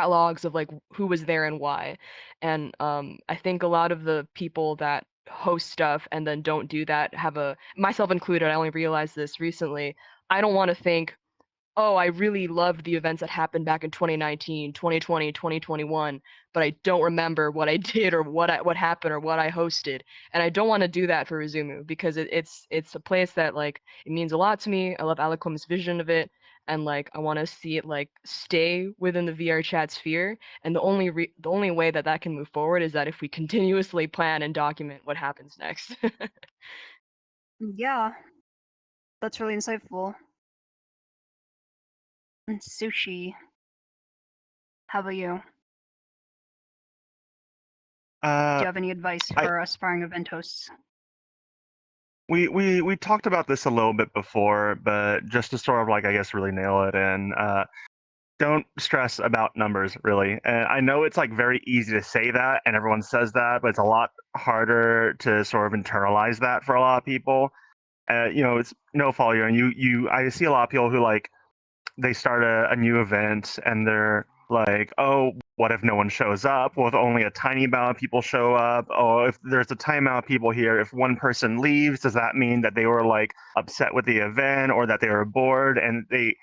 logs of like who was there and why. And I think a lot of the people that host stuff and then don't do that have a, myself included, I only realized this recently, I don't want to think, oh, I really loved the events that happened back in 2019, 2020, 2021, but I don't remember what I did or what happened or what I hosted. And I don't want to do that for Rizumu, because it's a place that like it means a lot to me. I love Aliquim's vision of it, and like I want to see it like stay within the VRChat sphere. And the only way that that can move forward is that if we continuously plan and document what happens next. Yeah, that's really insightful. And Sushi, how about you? Do you have any advice for aspiring event hosts? We talked about this a little bit before, but just to sort of like, I guess, really nail it in, don't stress about numbers, really. And I know it's like very easy to say that and everyone says that, but it's a lot harder to sort of internalize that for a lot of people. You know, it's no fault you. And I see a lot of people who like, they start a new event and they're like, oh, what if no one shows up? Well, if only a tiny amount of people show up, oh, if there's a tiny amount of people here, if one person leaves, does that mean that they were like upset with the event or that they were bored? And they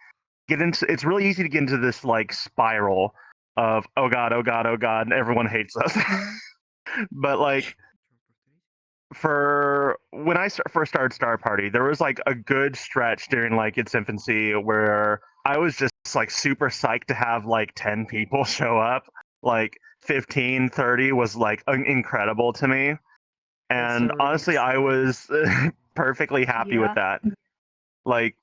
get into, it's really easy to get into this like spiral of, oh god, oh god, oh god, and everyone hates us. But like, for when I first started Star Party, there was like a good stretch during like its infancy where I was just like super psyched to have like 10 people show up. Like 15, 30 was like incredible to me. And so honestly, I was perfectly happy with that. Like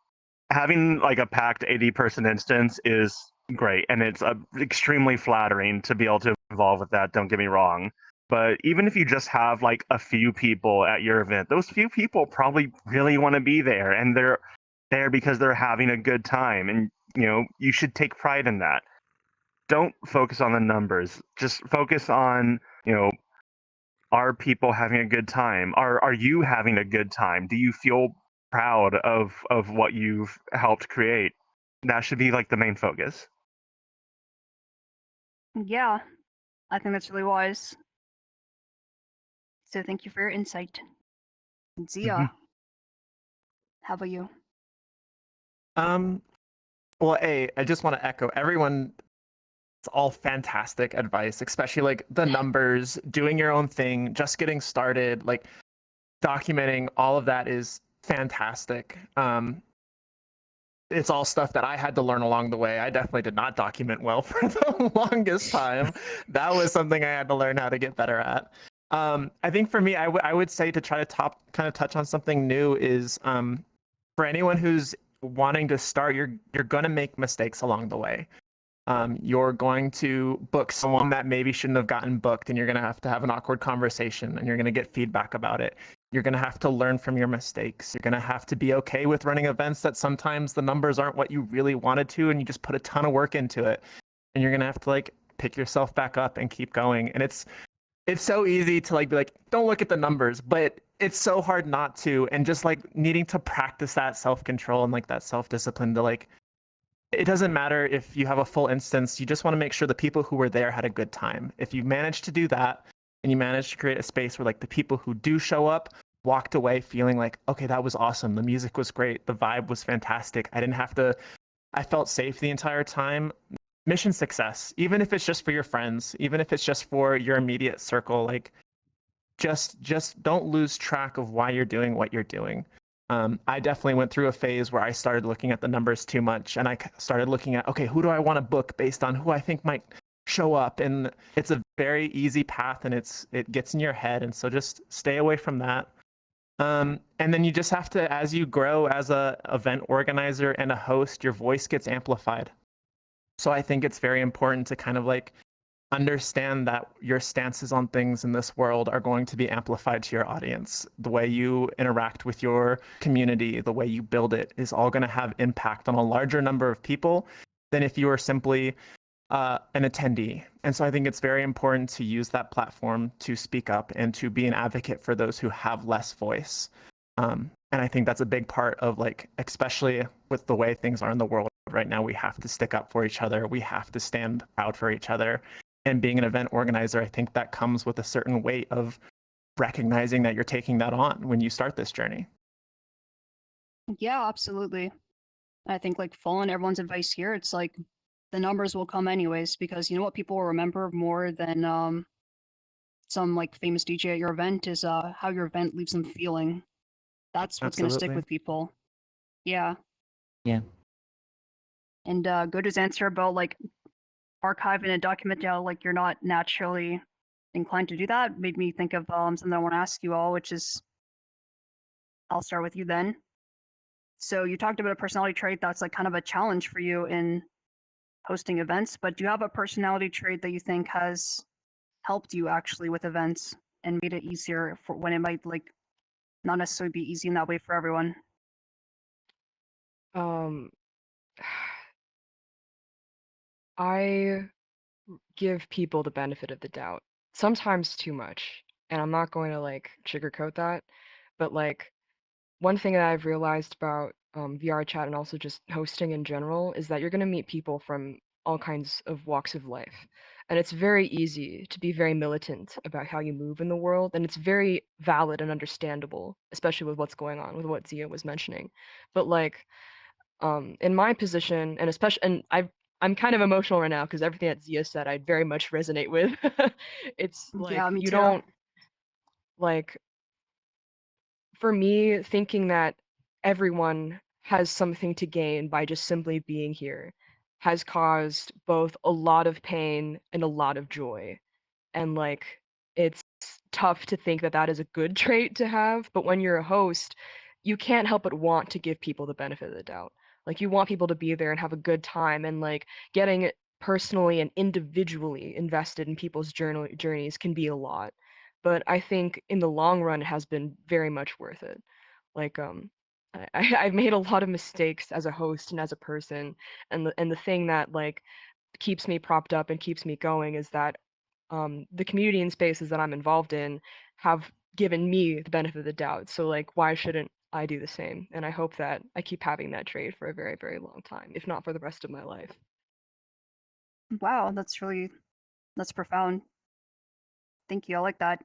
having like a packed 80-person instance is great, and it's extremely flattering to be able to involve with that, don't get me wrong. But even if you just have like a few people at your event, those few people probably really want to be there, and they're there because they're having a good time, and you know, you should take pride in that. Don't focus on the numbers. Just focus on, you know, are people having a good time? Are you having a good time? Do you feel proud of what you've helped create? That should be like the main focus. Yeah, I think that's really wise. So thank you for your insight. Zia, how about you? Well, I just want to echo everyone. It's all fantastic advice, especially like the numbers, doing your own thing, just getting started, like documenting all of that is fantastic. It's all stuff that I had to learn along the way. I definitely did not document well for the longest time. That was something I had to learn how to get better at. I think for me, I would say to try to kind of touch on something new is for anyone who's wanting to start, you're going to make mistakes along the way. You're going to book someone that maybe shouldn't have gotten booked, and you're going to have an awkward conversation, and you're going to get feedback about it. You're going to have to learn from your mistakes. You're going to have to be okay with running events that sometimes the numbers aren't what you really wanted to, and you just put a ton of work into it. And you're going to have to like pick yourself back up and keep going. And it's so easy to like be like, don't look at the numbers, but it's so hard not to. And just like needing to practice that self-control and like that self-discipline to like it doesn't matter if you have a full instance. You just want to make sure the people who were there had a good time. If you manage to do that and you manage to create a space where like the people who do show up walked away feeling like, okay, that was awesome. The music was great. The vibe was fantastic. I felt safe the entire time. Mission success, even if it's just for your friends, even if it's just for your immediate circle, like just don't lose track of why you're doing what you're doing. I definitely went through a phase where I started looking at the numbers too much, and I started looking at, okay, who do I want to book based on who I think might show up? And it's a very easy path, and it gets in your head, and so just stay away from that. And then you just have to, as you grow as a event organizer and a host, your voice gets amplified. So I think it's very important to kind of like understand that your stances on things in this world are going to be amplified to your audience. The way you interact with your community, the way you build it is all going to have impact on a larger number of people than if you were simply an attendee. And so I think it's very important to use that platform to speak up and to be an advocate for those who have less voice. And I think that's a big part of, like, especially with the way things are in the world right now, we have to stick up for each other. We have to stand out for each other. And being an event organizer, I think that comes with a certain weight of recognizing that you're taking that on when you start this journey. Yeah, absolutely. I think like following everyone's advice here, it's like the numbers will come anyways, because you know what people will remember more than some like famous DJ at your event is how your event leaves them feeling. That's what's gonna stick Absolutely. with people. Yeah. Yeah. And Goda's answer about like archiving and documenting how like you're not naturally inclined to do that made me think of something I want to ask you all, which is, I'll start with you then. So you talked about a personality trait that's like kind of a challenge for you in hosting events, but do you have a personality trait that you think has helped you actually with events and made it easier for when it might like not necessarily be easy in that way for everyone? Um, I give people the benefit of the doubt, sometimes too much, and I'm not going to like sugarcoat that, but like one thing that I've realized about VR chat and also just hosting in general is that you're going to meet people from all kinds of walks of life. And it's very easy to be very militant about how you move in the world. And it's very valid and understandable, especially with what's going on, with what Zia was mentioning. But like in my position, and especially, and I'm kind of emotional right now because everything that Zia said, I very much resonate with. It's like, Yeah, me you too. don't, like, for me, thinking that everyone has something to gain by just simply being here has caused both a lot of pain and a lot of joy. And like, it's tough to think that that is a good trait to have, but when you're a host, you can't help but want to give people the benefit of the doubt. Like, you want people to be there and have a good time, and like getting personally and individually invested in people's journeys can be a lot. But I think in the long run it has been very much worth it. Like I've made a lot of mistakes as a host and as a person, and the thing that like keeps me propped up and keeps me going is that the community and spaces that I'm involved in have given me the benefit of the doubt. So like, why shouldn't I do the same? And I hope that I keep having that trait for a very, very long time, if not for the rest of my life. Wow, that's profound. Thank you. I like that.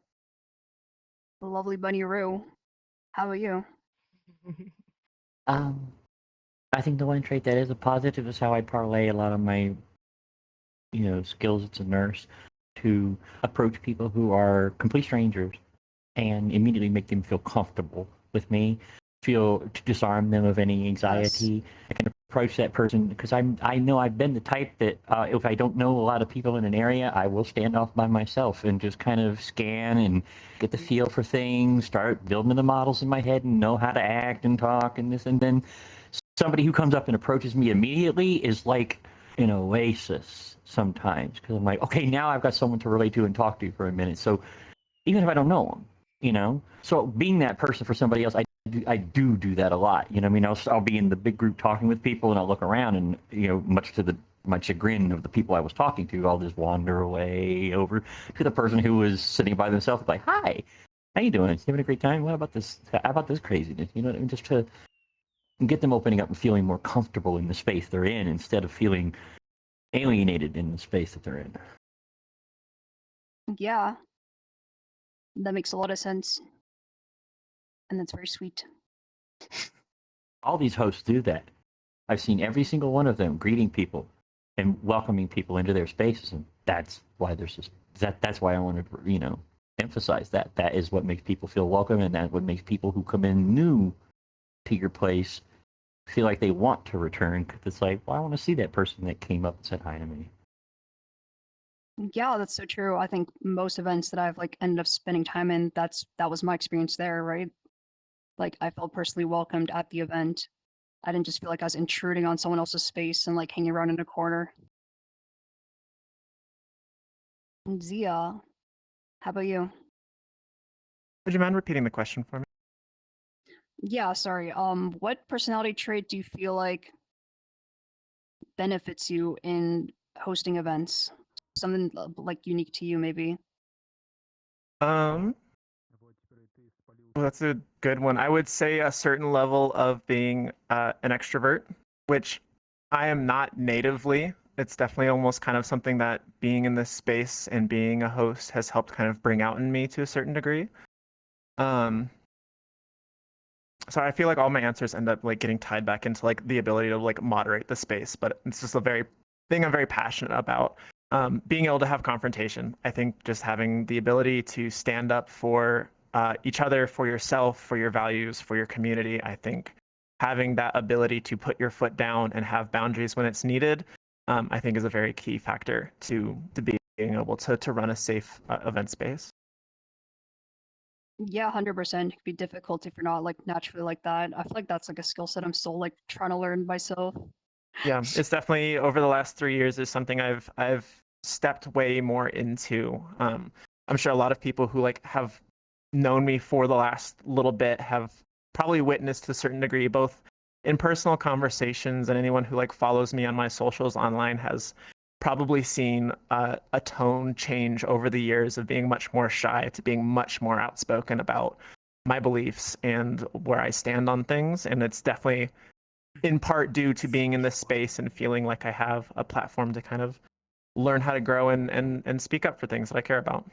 The lovely Bunny Roo. How about you? Um, I think the one trait that is a positive is how I parlay a lot of my, skills as a nurse to approach people who are complete strangers and immediately make them feel comfortable with me, to disarm them of any anxiety. I can approach that person because I know I've been the type that if I don't know a lot of people in an area, I will stand off by myself and just kind of scan and get the feel for things, start building the models in my head and know how to act and talk and this. And then somebody who comes up and approaches me immediately is like an oasis sometimes, because I'm like, okay, now I've got someone to relate to and talk to for a minute. So even if I don't know them, so being that person for somebody else, I do that a lot. I'll be in the big group talking with people and I'll look around and, much to my chagrin of the people I was talking to, I'll just wander away over to the person who was sitting by themselves, like, hi, how you doing? You having a great time? What about this? How about this craziness? You know what I mean? Just to and get them opening up and feeling more comfortable in the space they're in instead of feeling alienated in the space that they're in. Yeah, that makes a lot of sense. And that's very sweet. All these hosts do that. I've seen every single one of them greeting people and welcoming people into their spaces, and that's why there's just that's why I want to emphasize that. That is what makes people feel welcome, and that's what makes people who come in new to your place feel like they want to return, because it's like, well, I want to see that person that came up and said hi to me. Yeah, that's so true. I think most events that I've ended up spending time in, that was my experience there, right? Like, I felt personally welcomed at the event. I didn't just feel like I was intruding on someone else's space and hanging around in a corner. And Zia, how about you? Would you mind repeating the question for me? Yeah, sorry. What personality trait do you feel like benefits you in hosting events? Something unique to you, maybe. Well, that's a good one. I would say a certain level of being an extrovert, which I am not natively. It's definitely almost kind of something that being in this space and being a host has helped kind of bring out in me to a certain degree. So I feel like all my answers end up getting tied back into the ability to moderate the space, but it's just a very thing I'm very passionate about. Being able to have confrontation. I think just having the ability to stand up for each other, for yourself, for your values, for your community. I think having that ability to put your foot down and have boundaries when it's needed, I think is a very key factor to being able to run a safe event space. Yeah, 100%. It could be difficult if you're not naturally like that. I feel like that's a skill set I'm still trying to learn myself. Yeah, it's definitely over the last 3 years is something I've stepped way more into. I'm sure a lot of people who have known me for the last little bit have probably witnessed to a certain degree, both in personal conversations, and anyone who follows me on my socials online has probably seen a tone change over the years of being much more shy to being much more outspoken about my beliefs and where I stand on things. And it's definitely in part due to being in this space and feeling like I have a platform to kind of learn how to grow and speak up for things that I care about.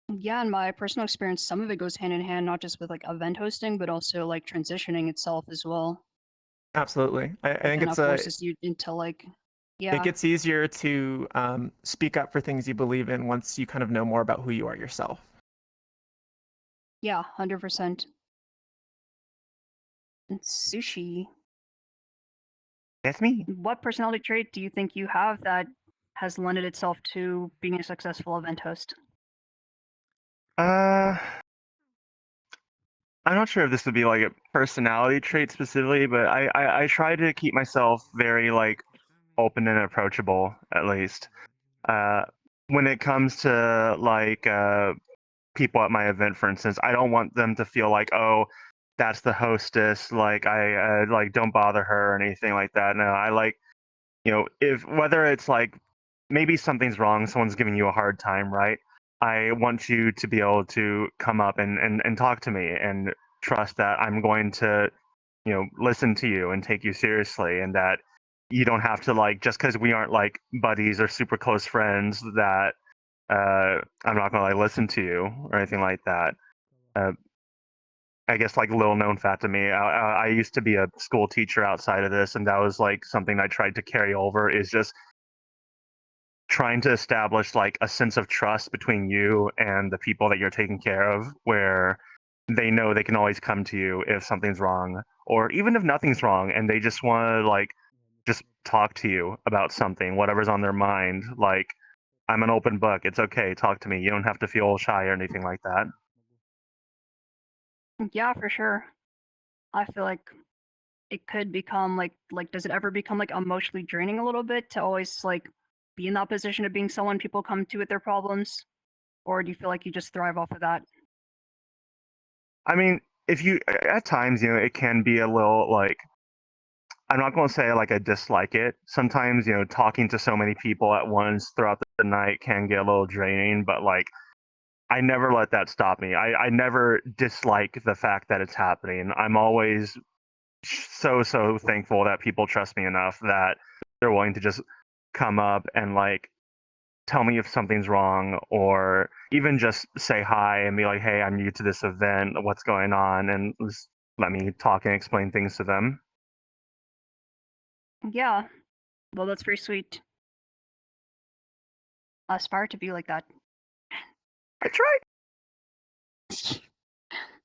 Yeah, in my personal experience, some of it goes hand in hand, not just with event hosting, but also transitioning itself as well. Absolutely. I It think kind it's of forces you into it yeah, gets easier to speak up for things you believe in once you kind of know more about who you are yourself. yeah, 100%. And Sushi, That's me. what personality trait do you think you have that has lended itself to being a successful event host? Uh, I'm not sure if this would be a personality trait specifically, but I try to keep myself very open and approachable, at least. Uh, when it comes to people at my event, for instance, I don't want them to feel like, oh, that's the hostess. I don't bother her or anything like that. No, I if whether it's maybe something's wrong, someone's giving you a hard time, right? I want you to be able to come up and talk to me and trust that I'm going to, listen to you and take you seriously, and that you don't have to just because we aren't buddies or super close friends that I'm not gonna listen to you or anything like that. I guess little known fact to me, I used to be a school teacher outside of this, and that was something I tried to carry over, is just trying to establish a sense of trust between you and the people that you're taking care of, where they know they can always come to you if something's wrong, or even if nothing's wrong and they just want to just talk to you about something, whatever's on their mind. I'm an open book. It's okay. Talk to me. You don't have to feel shy or anything like that. Yeah, for sure. I feel like it could become does it ever become emotionally draining a little bit to always be in that position of being someone people come to with their problems? Or do you feel like you just thrive off of that? I mean, if you at times, it can be a little I'm not going to say I dislike it. Sometimes, talking to so many people at once throughout the night can get a little draining, but I never let that stop me. I never dislike the fact that it's happening. I'm always so thankful that people trust me enough that they're willing to just come up and like tell me if something's wrong, or even just say hi and be like, hey, I'm new to this event, what's going on, and just let me talk and explain things to them. Yeah. Well, that's pretty sweet. I aspire to be like that. I try.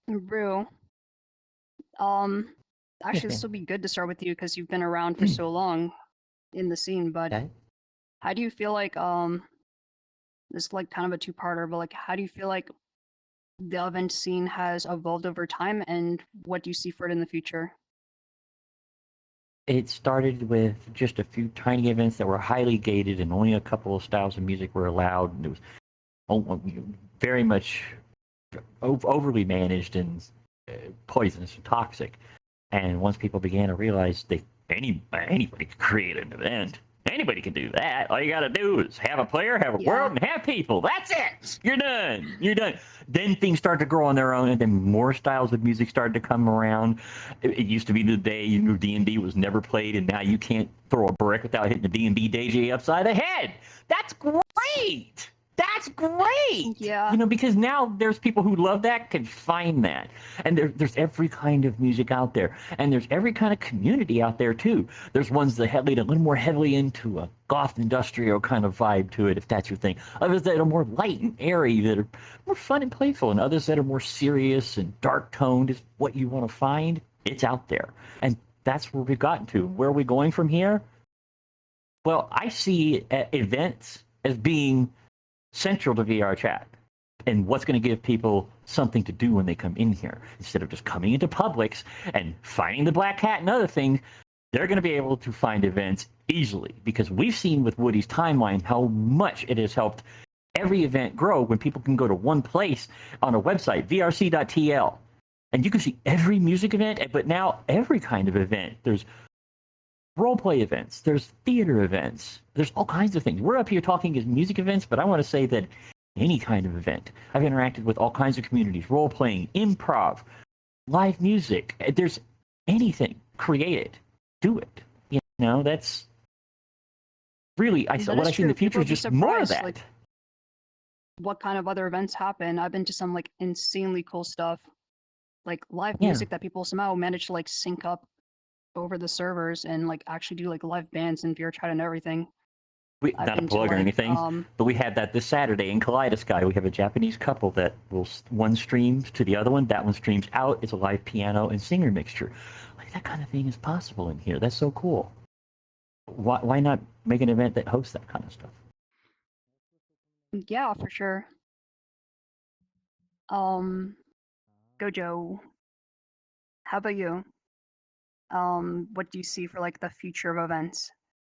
Brew. Actually, this will be good to start with you because you've been around for so long in the scene. But Okay. how do you feel like this is like kind of a two-parter, but like how do you feel like the event scene has evolved over time, and what do you see for it in the future? It started with just a few tiny events that were highly gated, and only a couple of styles of music were allowed. And it was very much overly managed and poisonous and toxic. And once people began to realize anybody could create an event, anybody can do that. All you got to do is have a player, have a world, and have people. That's it. You're done. You're done. Then things started to grow on their own, and then more styles of music started to come around. It used to be the day D&D was never played, and now you can't throw a brick without hitting the D&D DJ upside the head. That's great. That's great. Yeah. Because now there's people who love that, can find that. And there's every kind of music out there. And there's every kind of community out there, too. There's ones that lead a little more heavily into a goth industrial kind of vibe to it, if that's your thing. Others that are more light and airy, that are more fun and playful. And others that are more serious and dark-toned is what you want to find. It's out there. And that's where we've gotten to. Where are we going from here? Well, I see events as being central to VRChat and what's going to give people something to do when they come in here. Instead of just coming into Publix and finding the black hat and other things, they're going to be able to find events easily, because we've seen with Woody's timeline how much it has helped every event grow when people can go to one place on a website, vrc.tl, and you can see every music event, but now every kind of event. There's role-play events, there's theater events, there's all kinds of things. We're up here talking as music events, but I want to say that any kind of event. I've interacted with all kinds of communities, role-playing, improv, live music. There's anything. Create it. Do it. That's really, what I see in the future is just more of that. Like, what kind of other events happen? I've been to some like insanely cool stuff, like live music that people somehow manage to like sync up over the servers and like actually do like live bands and VRChat and everything. Not a plug or anything, but we had that this Saturday in Kaleidosky. We have a Japanese couple that one streams to the other one, that one streams out. It's a live piano and singer mixture. Like, that kind of thing is possible in here. That's so cool. Why not make an event that hosts that kind of stuff? Yeah, for sure. Gojo, how about you? What do you see for like the future of events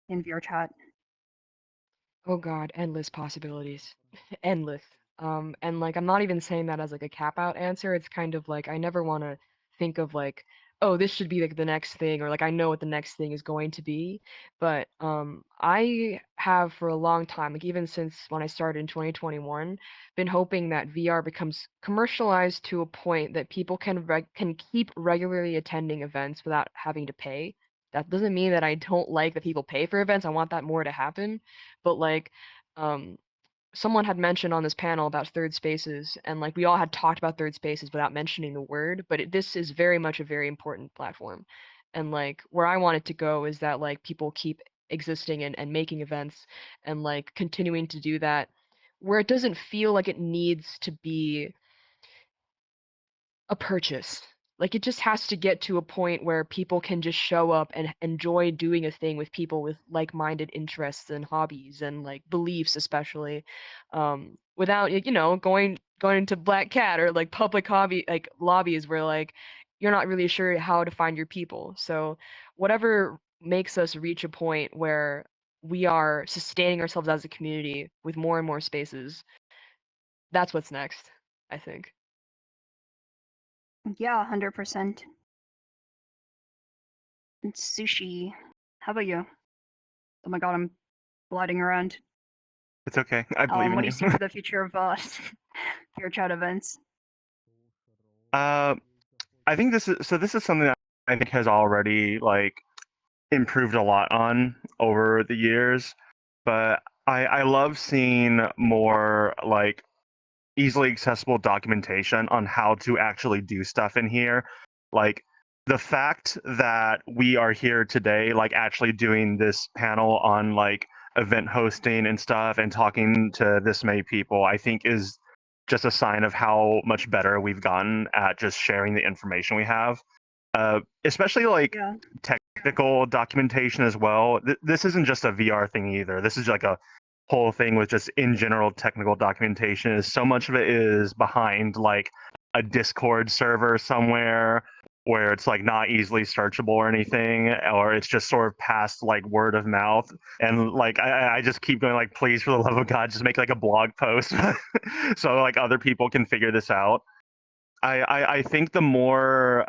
in VRChat? Oh god, endless possibilities. Endless. And like I'm not even saying that as like a cap out answer. It's kind of like I never want to think of like, oh, this should be like the next thing, or like I know what the next thing is going to be. But I have for a long time, like even since when I started in 2021, been hoping that VR becomes commercialized to a point that people can keep regularly attending events without having to pay. That doesn't mean that I don't like that people pay for events. I want that more to happen. But like someone had mentioned on this panel about third spaces, and like we all had talked about third spaces without mentioning the word, but this is very much a very important platform. And like where I want it to go is that like people keep existing and making events and like continuing to do that, where it doesn't feel like it needs to be a purchase. Like it just has to get to a point where people can just show up and enjoy doing a thing with people with like-minded interests and hobbies and like beliefs, especially, without going into Black Cat or like public hobby like lobbies where like you're not really sure how to find your people. So whatever makes us reach a point where we are sustaining ourselves as a community with more and more spaces, that's what's next, I think. Yeah, 100%. Sushi, how about you? Oh my god, I'm gliding around. It's okay. I believe What in do you see you. for the future of VRChat events? I think this is something that I think has already like improved a lot on over the years. But I love seeing more like easily accessible documentation on how to actually do stuff in here. Like the fact that we are here today, like actually doing this panel on like event hosting and stuff and talking to this many people, I think is just a sign of how much better we've gotten at just sharing the information we have. Especially like Yeah. technical documentation as well. This isn't just a VR thing either. This is like a whole thing with just in general technical documentation. Is so much of it is behind like a Discord server somewhere where it's like not easily searchable or anything, or it's just sort of passed like word of mouth. And like I just keep going like, please, for the love of God, just make like a blog post so like other people can figure this out. I think the more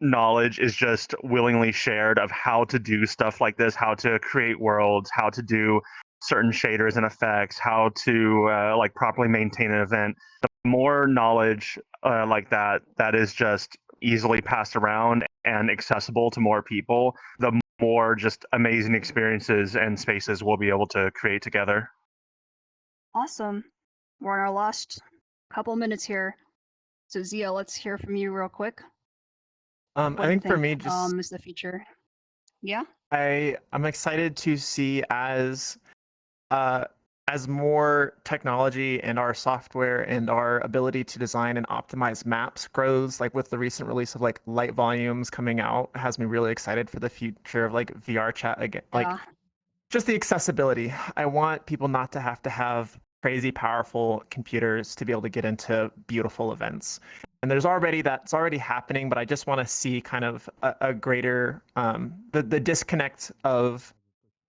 knowledge is just willingly shared of how to do stuff like this, how to create worlds, how to do certain shaders and effects, how to like properly maintain an event. The more knowledge like that is just easily passed around and accessible to more people, the more just amazing experiences and spaces we'll be able to create together. Awesome. We're in our last couple minutes here. So Zia, let's hear from you real quick. I What do you think for me, just is the future? Yeah. I'm excited to see as more technology and our software and our ability to design and optimize maps grows, like with the recent release of like light volumes coming out, has me really excited for the future of like VRChat again. Like Yeah. just the accessibility. I want people not to have crazy powerful computers to be able to get into beautiful events. And that's already happening, but I just want to see kind of a greater the disconnect of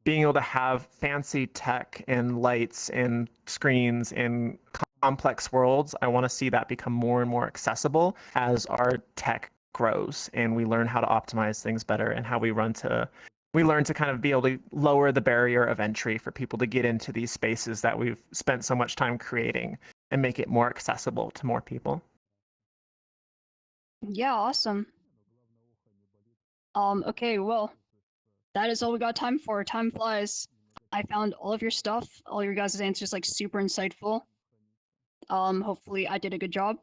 being able to have fancy tech and lights and screens and complex worlds. I want to see that become more and more accessible as our tech grows and we learn how to optimize things better and how we learn to kind of be able to lower the barrier of entry for people to get into these spaces that we've spent so much time creating and make it more accessible to more people. Yeah, awesome. Okay, well, that is all we got time for. Time flies. I found all of your stuff, all your guys' answers like super insightful. Hopefully I did a good job.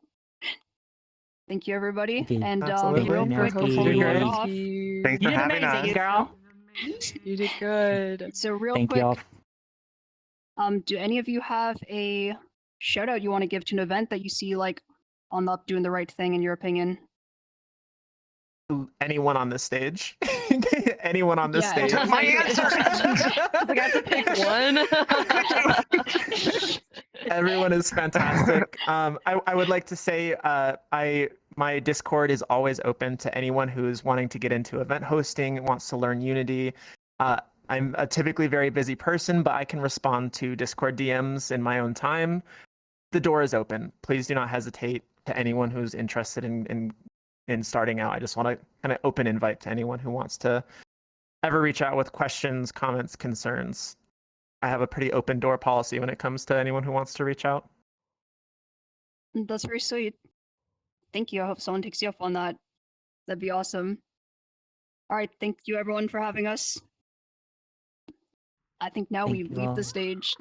Thank you, everybody. Thank you. And Absolutely. real Thank quick you for before we hosting log us. off. Thanks for having us. girl. You did good. So real Thank quick, y'all. do any of you have a shout out you want to give to an event that you see like on the up doing the right thing in your opinion? Anyone on this stage? Anyone on this Yeah, stage? My answer. Like, I have to pick one. Everyone is fantastic. I would like to say my Discord is always open to anyone who's wanting to get into event hosting, wants to learn Unity. I'm a typically very busy person, but I can respond to Discord DMs in my own time. The door is open. Please do not hesitate to anyone who's interested in starting out. I just want to kind of open invite to anyone who wants to ever reach out with questions, comments, concerns. I have a pretty open door policy when it comes to anyone who wants to reach out. That's very sweet. Thank you. I hope someone takes you up on that. That'd be awesome. All right, thank you everyone for having us. I think now Thank we you leave all. the stage.